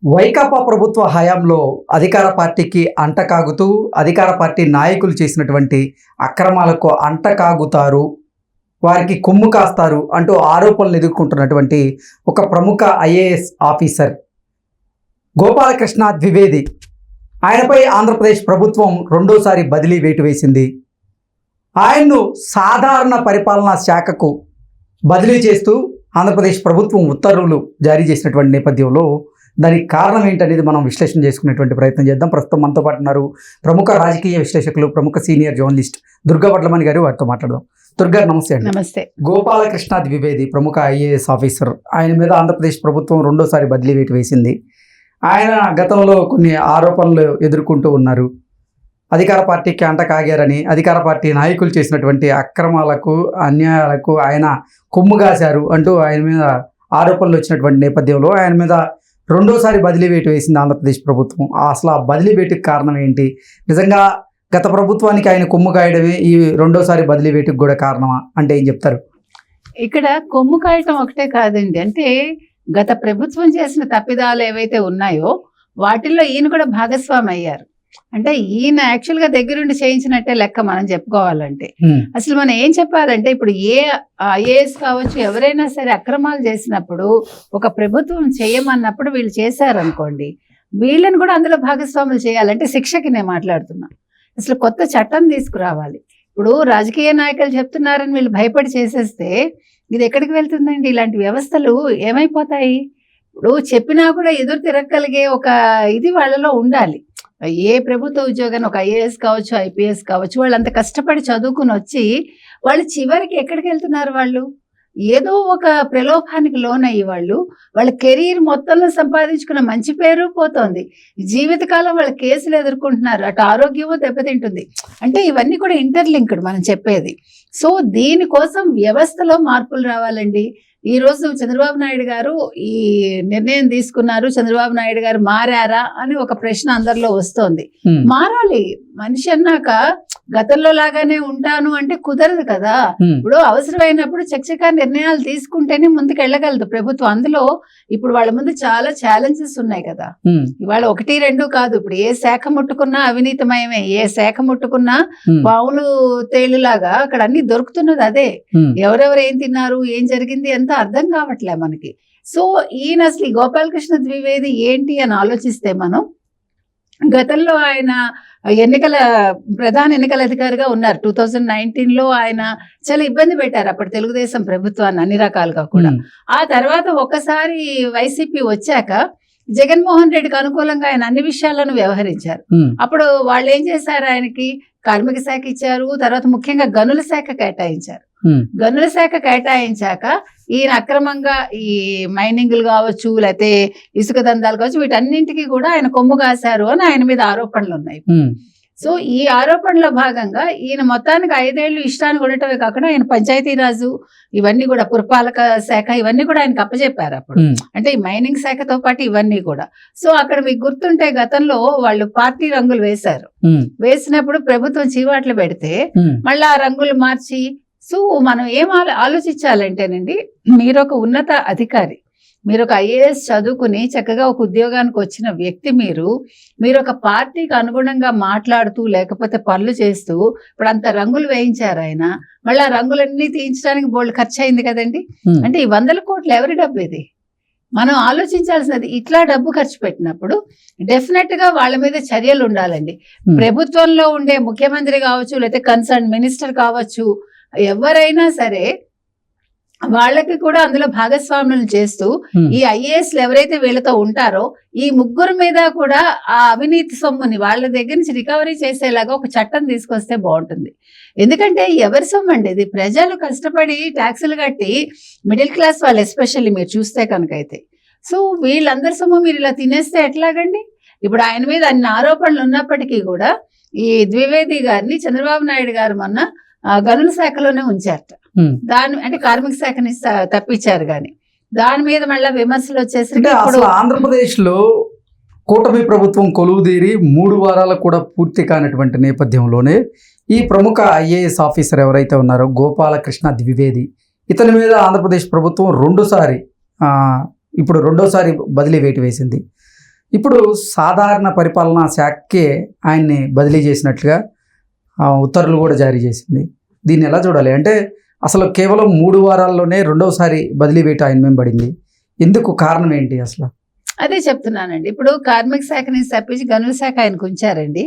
వైకాపా ప్రభుత్వ హయాంలో అధికార పార్టీకి అంటకాగుతూ అధికార పార్టీ నాయకులు చేసినటువంటి అక్రమాలకు అంటకాగుతారు, వారికి కొమ్ము కాస్తారు అంటూ ఆరోపణలు ఎదుర్కొంటున్నటువంటి ఒక ప్రముఖ ఐఏఎస్ ఆఫీసర్ గోపాలకృష్ణ ద్వివేది. ఆయనపై ఆంధ్రప్రదేశ్ ప్రభుత్వం రెండోసారి బదిలీ వేటు వేసింది. ఆయన్ను సాధారణ పరిపాలనా శాఖకు బదిలీ చేస్తూ ఆంధ్రప్రదేశ్ ప్రభుత్వం ఉత్తర్వులు జారీ చేసినటువంటి నేపథ్యంలో దానికి కారణం ఏంటనేది మనం విశ్లేషణ చేసుకునేటువంటి ప్రయత్నం చేద్దాం. ప్రస్తుతం మనతో పాటు ఉన్నారు ప్రముఖ రాజకీయ విశ్లేషకులు, ప్రముఖ సీనియర్ జర్నలిస్ట్ దుర్గా వడ్లమణి గారు. వారితో మాట్లాడదాం. దుర్గా, నమస్తే అండి. నమస్తే. గోపాలకృష్ణ ద్వివేది ప్రముఖ ఐఏఎస్ ఆఫీసర్, ఆయన మీద ఆంధ్రప్రదేశ్ ప్రభుత్వం రెండోసారి బదిలీ వేటు వేసింది. ఆయన గతంలో కొన్ని ఆరోపణలు ఎదుర్కొంటూ ఉన్నారు. అధికార పార్టీకి అంటకాగారని, అధికార పార్టీ నాయకులు చేసినటువంటి అక్రమాలకు, అన్యాయాలకు ఆయన కొమ్ము కాశారు అంటూ ఆయన మీద ఆరోపణలు వచ్చినటువంటి నేపథ్యంలో ఆయన మీద రెండోసారి బదిలీ వేటు వేసింది ఆంధ్రప్రదేశ్ ప్రభుత్వం. అసలు ఆ బదిలీ వేటుకి కారణం ఏంటి? నిజంగా గత ప్రభుత్వానికి ఆయన కొమ్ము కాయడమే ఈ రెండోసారి బదిలీ వేటుకు కూడా కారణమా అంటే ఏం చెప్తారు? ఇక్కడ కొమ్ము కాయటం ఒకటే కాదండి, అంటే గత ప్రభుత్వం చేసిన తప్పిదాలు ఏవైతే ఉన్నాయో వాటిల్లో ఈయన కూడా భాగస్వామి అయ్యారు. అంటే ఈయన యాక్చువల్గా దగ్గరుండి చేయించినట్టే లెక్క మనం చెప్పుకోవాలంటే. అసలు మనం ఏం చెప్పాలంటే, ఇప్పుడు ఏ ఐఏఎస్ కావచ్చు, ఎవరైనా సరే అక్రమాలు చేసినప్పుడు ఒక ప్రభుత్వం చేయమన్నప్పుడు వీళ్ళు చేశారనుకోండి, వీళ్ళని కూడా అందులో భాగస్వాములు చేయాలంటే శిక్షకి నేను మాట్లాడుతున్నా. అసలు కొత్త చట్టం తీసుకురావాలి. ఇప్పుడు రాజకీయ నాయకులు చెప్తున్నారని వీళ్ళు భయపడి చేసేస్తే ఇది ఎక్కడికి వెళ్తుందండి? ఇలాంటి వ్యవస్థలు ఏమైపోతాయి? ఇప్పుడు చెప్పినా కూడా ఎదురు తిరగగలిగే ఒక ఇది వాళ్ళలో ఉండాలి. ఏ ప్రభుత్వ ఉద్యోగాన్ని, ఒక ఐఏఎస్ కావచ్చు, ఐపీఎస్ కావచ్చు, వాళ్ళు అంత కష్టపడి చదువుకుని వచ్చి వాళ్ళు చివరికి ఎక్కడికి వెళ్తున్నారు? వాళ్ళు ఏదో ఒక ప్రలోభానికి లోనయ్యి వాళ్ళ కెరీర్ మొత్తంలో సంపాదించుకున్న మంచి పేరు పోతోంది. జీవితకాలం వాళ్ళ కేసులు ఎదుర్కొంటున్నారు, అటు ఆరోగ్యము దెబ్బతింటుంది. అంటే ఇవన్నీ కూడా ఇంటర్లింక్డ్ మనం చెప్పేది. సో దీనికోసం వ్యవస్థలో మార్పులు రావాలండి. ఈ రోజు చంద్రబాబు నాయుడు గారు ఈ నిర్ణయం తీసుకున్నారు. చంద్రబాబు నాయుడు గారు మారారా అని ఒక ప్రశ్న అందరిలో వస్తోంది. మారాలి. మనిషి అన్నాక గతంలో లాగానే ఉంటాను అంటే కుదరదు కదా. ఇప్పుడు అవసరమైనప్పుడు చకచకా నిర్ణయాలు తీసుకుంటేనే ముందుకు వెళ్ళగలదు ప్రభుత్వం. అందులో ఇప్పుడు వాళ్ళ ముందు చాలా ఛాలెంజెస్ ఉన్నాయి కదా. ఇవాళ 1, 2 కాదు. ఇప్పుడు ఏ శాఖ ముట్టుకున్నా అవినీతిమయమే, ఏ శాఖ ముట్టుకున్నా పావులు తేలులాగా అక్కడ అన్ని దొరుకుతున్నది అదే. ఎవరెవరు ఏం తిన్నారు, ఏం జరిగింది అంతా అర్థం కావట్లే మనకి. సో ఈయన అసలు ఈ గోపాలకృష్ణ ద్వివేది ఏంటి అని ఆలోచిస్తే, మనం గతంలో ఆయన ప్రధాన ఎన్నికల అధికారిగా ఉన్నారు. 2019లో ఆయన చాలా ఇబ్బంది పెట్టారు అప్పుడు తెలుగుదేశం ప్రభుత్వాన్ని అన్ని రకాలుగా కూడా. ఆ తర్వాత ఒక్కసారి వైసీపీ వచ్చాక జగన్మోహన్ రెడ్డికి అనుకూలంగా ఆయన అన్ని విషయాలను వ్యవహరించారు. అప్పుడు వాళ్ళు ఏం చేశారు? ఆయనకి కార్మిక శాఖ ఇచ్చారు, తర్వాత ముఖ్యంగా గనుల శాఖ కేటాయించారు. గనుల శాఖ కేటాయించాక ఈయన అక్రమంగా ఈ మైనింగ్లు కావచ్చు, లేకపోతే ఇసుక దందాలు కావచ్చు, వీటన్నింటికి కూడా ఆయన కొమ్ము కాశారు అని ఆయన మీద ఆరోపణలు ఉన్నాయి. సో ఈ ఆరోపణలో భాగంగా ఈయన మొత్తానికి 5 ఏళ్ళు ఇష్టానికి ఉండటమే కాకుండా ఆయన పంచాయతీరాజు ఇవన్నీ కూడా, పురపాలక శాఖ ఇవన్నీ కూడా ఆయనకు అప్పచెప్పారు అప్పుడు. అంటే ఈ మైనింగ్ శాఖతో పాటు ఇవన్నీ కూడా. సో అక్కడ మీకు గుర్తుంటే గతంలో వాళ్ళు పార్టీ రంగులు వేశారు. వేసినప్పుడు ప్రభుత్వం చీవాట్లు పెడితే మళ్ళీ ఆ రంగులు మార్చి. సో మనం ఏం ఆలోచించాలంటేనండి, మీరు ఒక ఉన్నత అధికారి, మీరు ఒక ఐఏఎస్ చదువుకుని చక్కగా ఒక ఉద్యోగానికి వచ్చిన వ్యక్తి, మీరు ఒక పార్టీకి అనుగుణంగా మాట్లాడుతూ లేకపోతే పనులు చేస్తూ ఇప్పుడు అంత రంగులు వేయించారు ఆయన. మళ్ళీ ఆ రంగులన్నీ తీయించడానికి బోల్డ్ ఖర్చు అయింది కదండి. అంటే ఈ 100 కోట్లు ఎవరి డబ్బు ఇది? మనం ఆలోచించాల్సినది. ఇట్లా డబ్బు ఖర్చు పెట్టినప్పుడు డెఫినెట్ గా వాళ్ళ మీద చర్యలు ఉండాలండి. ప్రభుత్వంలో ఉండే ముఖ్యమంత్రి కావచ్చు, లేకపోతే కన్సర్న్ మినిస్టర్ కావచ్చు, ఎవరైనా సరే వాళ్ళకి కూడా అందులో భాగస్వాములను చేస్తూ ఈ ఐఏఎస్లు ఎవరైతే వీళ్ళతో ఉంటారో ఈ ముగ్గురు మీద కూడా ఆ అవినీతి సొమ్ముని వాళ్ళ దగ్గర నుంచి రికవరీ చేసేలాగా ఒక చట్టం తీసుకొస్తే బాగుంటుంది. ఎందుకంటే ఎవరి సొమ్ము అండి ఇది? ప్రజలు కష్టపడి ట్యాక్సులు కట్టి, మిడిల్ క్లాస్ వాళ్ళు ఎస్పెషల్లీ మీరు చూస్తే కనుకైతే. సో వీళ్ళందరి సొమ్ము మీరు ఇలా తినేస్తే ఎట్లాగండి? ఇప్పుడు ఆయన మీద అన్ని ఆరోపణలు ఉన్నప్పటికీ కూడా ఈ ద్వివేది గారిని చంద్రబాబు నాయుడు గారు మొన్న గనుల శాఖలోనే ఉంచారట. దాని అంటే కార్మిక శాఖని తప్పించారు, కానీ దాని మీద మళ్ళీ విమర్శలు వచ్చేసరికి ఆంధ్రప్రదేశ్ లో కూటమి ప్రభుత్వం కొలువుదీరి 3 వారాలు కూడా పూర్తి కానటువంటి నేపథ్యంలోనే ఈ ప్రముఖ ఐఏఎస్ ఆఫీసర్ ఎవరైతే ఉన్నారో గోపాలకృష్ణ ద్వివేది, ఇతని మీద ఆంధ్రప్రదేశ్ ప్రభుత్వం రెండోసారి బదిలీ వేటు వేసింది. ఇప్పుడు సాధారణ పరిపాలనా శాఖకే ఆయన్ని బదిలీ చేసినట్లుగా ఉత్తర్వులు కూడా జారీ చేసింది. దీన్ని ఎలా చూడాలి? అంటే అసలు కేవలం 3 వారాల్లోనే రెండవసారి బదిలీ వేటు ఆయన మీద పడింది. ఎందుకు? కారణం ఏంటి అసలు? అదే చెప్తున్నానండి. ఇప్పుడు కార్మిక శాఖ నుంచి తప్పించి గనుల శాఖ ఆయనకు ఉంచారండి.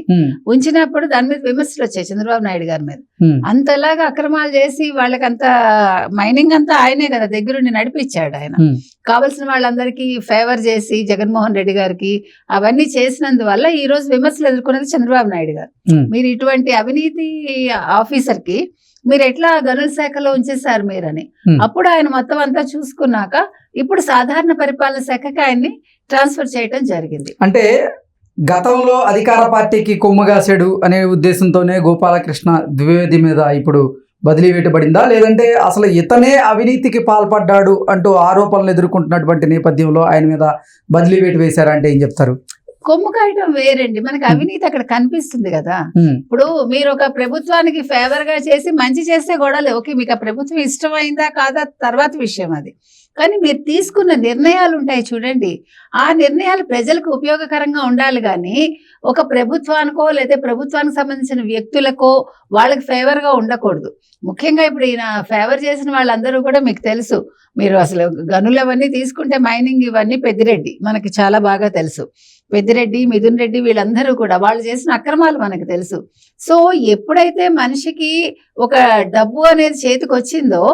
ఉంచినప్పుడు దాని మీద విమర్శలు వచ్చాయి చంద్రబాబు నాయుడు గారి మీద. అంతలాగా అక్రమాలు చేసి వాళ్ళకంతా మైనింగ్ అంతా ఆయనే కదా దగ్గరుండి నడిపించాడు ఆయన. కావలసిన వాళ్ళందరికీ ఫేవర్ చేసి జగన్మోహన్ రెడ్డి గారికి అవన్నీ చేసినందువల్ల ఈ రోజు విమర్శలు ఎదుర్కొన్నది చంద్రబాబు నాయుడు గారు. మీరు ఇటువంటి అవినీతి ఆఫీసర్ కి మీరు ఎట్లా గనుల శాఖలో ఉంచేశారు మీరని. అప్పుడు ఆయన మొత్తం అంతా చూసుకున్నాక ఇప్పుడు సాధారణ పరిపాలన శాఖకి ఆయన్ని ట్రాన్స్ఫర్ చేయడం జరిగింది. అంటే గతంలో అధికార పార్టీకి కొమ్ముగాసాడు అనే ఉద్దేశంతోనే గోపాలకృష్ణ ద్వివేది మీద ఇప్పుడు బదిలీ వేయబడిందా, లేదంటే అసలు ఇతనే అవినీతికి పాల్పడ్డాడు అంటూ ఆరోపణలు ఎదుర్కొంటున్నటువంటి నేపథ్యంలో ఆయన మీద బదిలీ వేటు వేశారంటే ఏం చెప్తారు? కొమ్ము కాయటం వేరండి, మనకి అవినీతి అక్కడ కనిపిస్తుంది కదా. ఇప్పుడు మీరు ఒక ప్రభుత్వానికి ఫేవర్ గా చేసి మంచి చేస్తే గొడవలే, ఓకే మీకు ఆ ప్రభుత్వం ఇష్టమైందా కాదా తర్వాత విషయం అది. కానీ మీరు తీసుకున్న నిర్ణయాలు ఉంటాయి చూడండి, ఆ నిర్ణయాలు ప్రజలకు ఉపయోగకరంగా ఉండాలి కానీ ఒక ప్రభుత్వానికో లేదా ప్రభుత్వానికి సంబంధించిన వ్యక్తులకో వాళ్ళకి ఫేవర్గా ఉండకూడదు. ముఖ్యంగా ఇప్పుడు ఈయన ఫేవర్ చేసిన వాళ్ళందరూ కూడా మీకు తెలుసు. మీరు అసలు గనులు అవన్నీ తీసుకుంటే మైనింగ్ ఇవన్నీ పెద్దిరెడ్డి మనకి చాలా బాగా తెలుసు. పెద్దిరెడ్డి, మిథున్ రెడ్డి వీళ్ళందరూ కూడా వాళ్ళు చేసిన అక్రమాలు మనకు తెలుసు. సో ఎప్పుడైతే మనిషికి ఒక డబ్బు అనేది చేతికి వచ్చిందో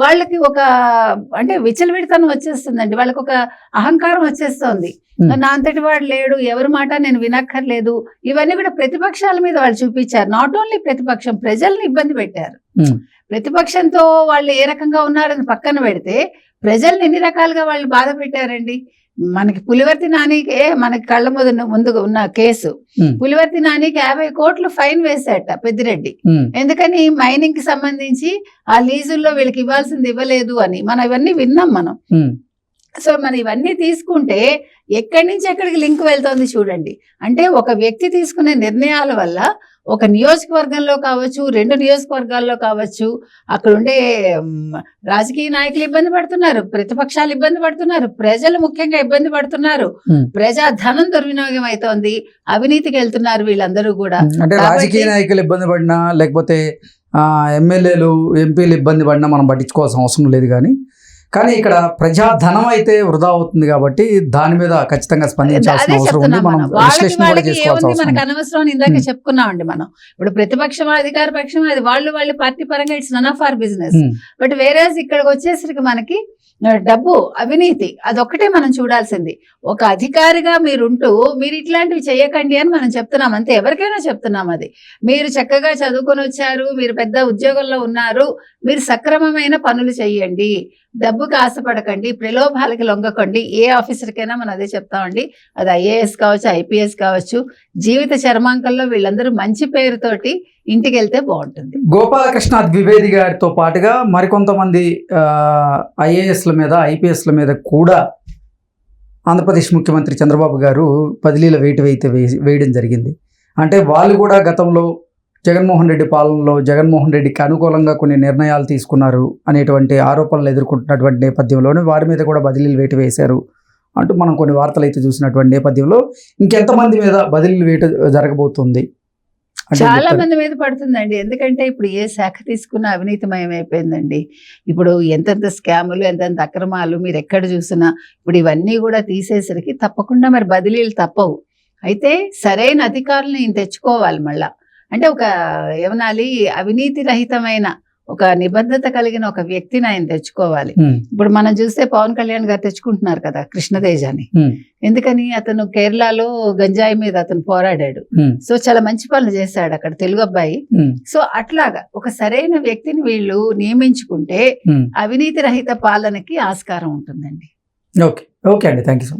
వాళ్ళకి ఒక అంటే విచ్చలవిడితనం వచ్చేస్తుందండి, వాళ్ళకి ఒక అహంకారం వచ్చేస్తుంది. నా అంతటి వాడు లేడు, ఎవరి మాట నేను వినక్కర్లేదు, ఇవన్నీ కూడా ప్రతిపక్షాల మీద వాళ్ళు చూపించారు. నాట్ ఓన్లీ ప్రతిపక్షం, ప్రజల్ని ఇబ్బంది పెట్టారు. ప్రతిపక్షంతో వాళ్ళు ఏ రకంగా ఉన్నారని పక్కన పెడితే ప్రజల్ని ఎన్ని రకాలుగా వాళ్ళు బాధ పెట్టారండి. మనకి పులివర్తి నానికి మనకి కళ్ళ ముందు ఉన్న కేసు, పులివర్తి నానికి 50 కోట్లు ఫైన్ వేశాట పెద్దిరెడ్డి. ఎందుకని? మైనింగ్ కి సంబంధించి ఆ లీజుల్లో వీళ్ళకి ఇవ్వాల్సింది ఇవ్వలేదు అని. మనం ఇవన్నీ విన్నాం మనం. సో మనం ఇవన్నీ తీసుకుంటే ఎక్కడి నుంచి ఎక్కడికి లింక్ వెళ్తోంది చూడండి. అంటే ఒక వ్యక్తి తీసుకునే నిర్ణయాల వల్ల ఒక నియోజకవర్గంలో కావచ్చు, 2 నియోజకవర్గాల్లో కావచ్చు, అక్కడ ఉండే రాజకీయ నాయకులు ఇబ్బంది పడుతున్నారు, ప్రతిపక్షాలు ఇబ్బంది పడుతున్నారు, ప్రజలు ముఖ్యంగా ఇబ్బంది పడుతున్నారు, ప్రజా ధనం దుర్వినియోగం అవుతోంది, అవినీతికి వెళ్తున్నారు వీళ్ళందరూ కూడా. అంటే రాజకీయ నాయకులు ఇబ్బంది పడినా లేకపోతే ఎమ్మెల్యేలు, ఎంపీలు ఇబ్బంది పడినా మనం పట్టించుకోవాల్సిన అవసరం లేదు. కానీ ఇక్కడ ప్రజాధనం అయితే వృధా అవుతుంది కాబట్టి దాని మీద ఖచ్చితంగా స్పందించాల్సిన అవసరం ఉంది. మనం విశ్లేషణ కూడా చేసుకోవాల్సిన అవసరం. మనకు అనవసరం అని ఇందాక చెప్పుకున్నామండి. మనం ఇప్పుడు ప్రతిపక్షం అధికార పక్షం అది వాళ్ళు పార్టీ పరంగా it's none of our business. But వేరే ఇక్కడికి వచ్చేసరికి మనకి డబ్బు, అవినీతి అదొక్కటే మనం చూడాల్సింది. ఒక అధికారిగా మీరుంటూ మీరు ఇట్లాంటివి చేయకండి అని మనం చెప్తున్నాం అంతే, ఎవరికైనా చెప్తున్నాం. అది మీరు చక్కగా చదువుకొని వచ్చారు, మీరు పెద్ద ఉద్యోగంలో ఉన్నారు, మీరు సక్రమమైన పనులు చెయ్యండి, డబ్బుకి ఆశపడకండి, ప్రలోభాలకి లొంగకండి. ఏ ఆఫీసర్కైనా మనం అదే చెప్తామండి. అది IAS కావచ్చు, IPS కావచ్చు, జీవిత చర్మాంకంలో వీళ్ళందరూ మంచి పేరుతోటి ఇంటికి వెళ్తే బాగుంటుంది. గోపాలకృష్ణ ద్వివేది గారితో పాటుగా మరికొంతమంది IASల మీద, IPSల మీద కూడా ఆంధ్రప్రదేశ్ ముఖ్యమంత్రి చంద్రబాబు గారు బదిలీల వేయడం జరిగింది. అంటే వాళ్ళు కూడా గతంలో జగన్మోహన్ రెడ్డి పాలనలో జగన్మోహన్ రెడ్డికి అనుకూలంగా కొన్ని నిర్ణయాలు తీసుకున్నారు అనేటువంటి ఆరోపణలు ఎదుర్కొంటున్నటువంటి నేపథ్యంలోనే వారి మీద కూడా బదిలీలు వేటు వేశారు అంటూ మనం కొన్ని వార్తలు అయితే చూసినటువంటి నేపథ్యంలో ఇంకెంతమంది మీద బదిలీలు వేటు జరగబోతుంది? చాలా మంది మీద పడుతుందండి. ఎందుకంటే ఇప్పుడు ఏ శాఖ తీసుకున్న అవినీతిమయం అయిపోయిందండి. ఇప్పుడు ఎంతెంత స్కాములు, ఎంతెంత అక్రమాలు మీరు ఎక్కడ చూసినా ఇప్పుడు ఇవన్నీ కూడా తీసేసరికి తప్పకుండా మరి బదిలీలు తప్పవు. అయితే సరైన అధికారులను ఈయన తెచ్చుకోవాలి. మళ్ళా అంటే ఒక ఏమనాలి, అవినీతి రహితమైన ఒక నిబద్ధత కలిగిన ఒక వ్యక్తిని ఆయన తెచ్చుకోవాలి. ఇప్పుడు మనం చూస్తే పవన్ కళ్యాణ్ గారు తెచ్చుకుంటున్నారు కదా కృష్ణతేజని. ఎందుకని? అతను కేరళలో గంజాయి మీద అతను పోరాడాడు. సో చాలా మంచి పనులు చేశాడు అక్కడ, తెలుగు అబ్బాయి. సో అట్లాగా ఒక సరైన వ్యక్తిని వీళ్ళు నియమించుకుంటే అవినీతి రహిత పాలనకి ఆస్కారం ఉంటుందండి. ఓకే అండి, థ్యాంక్ యూ సో మచ్.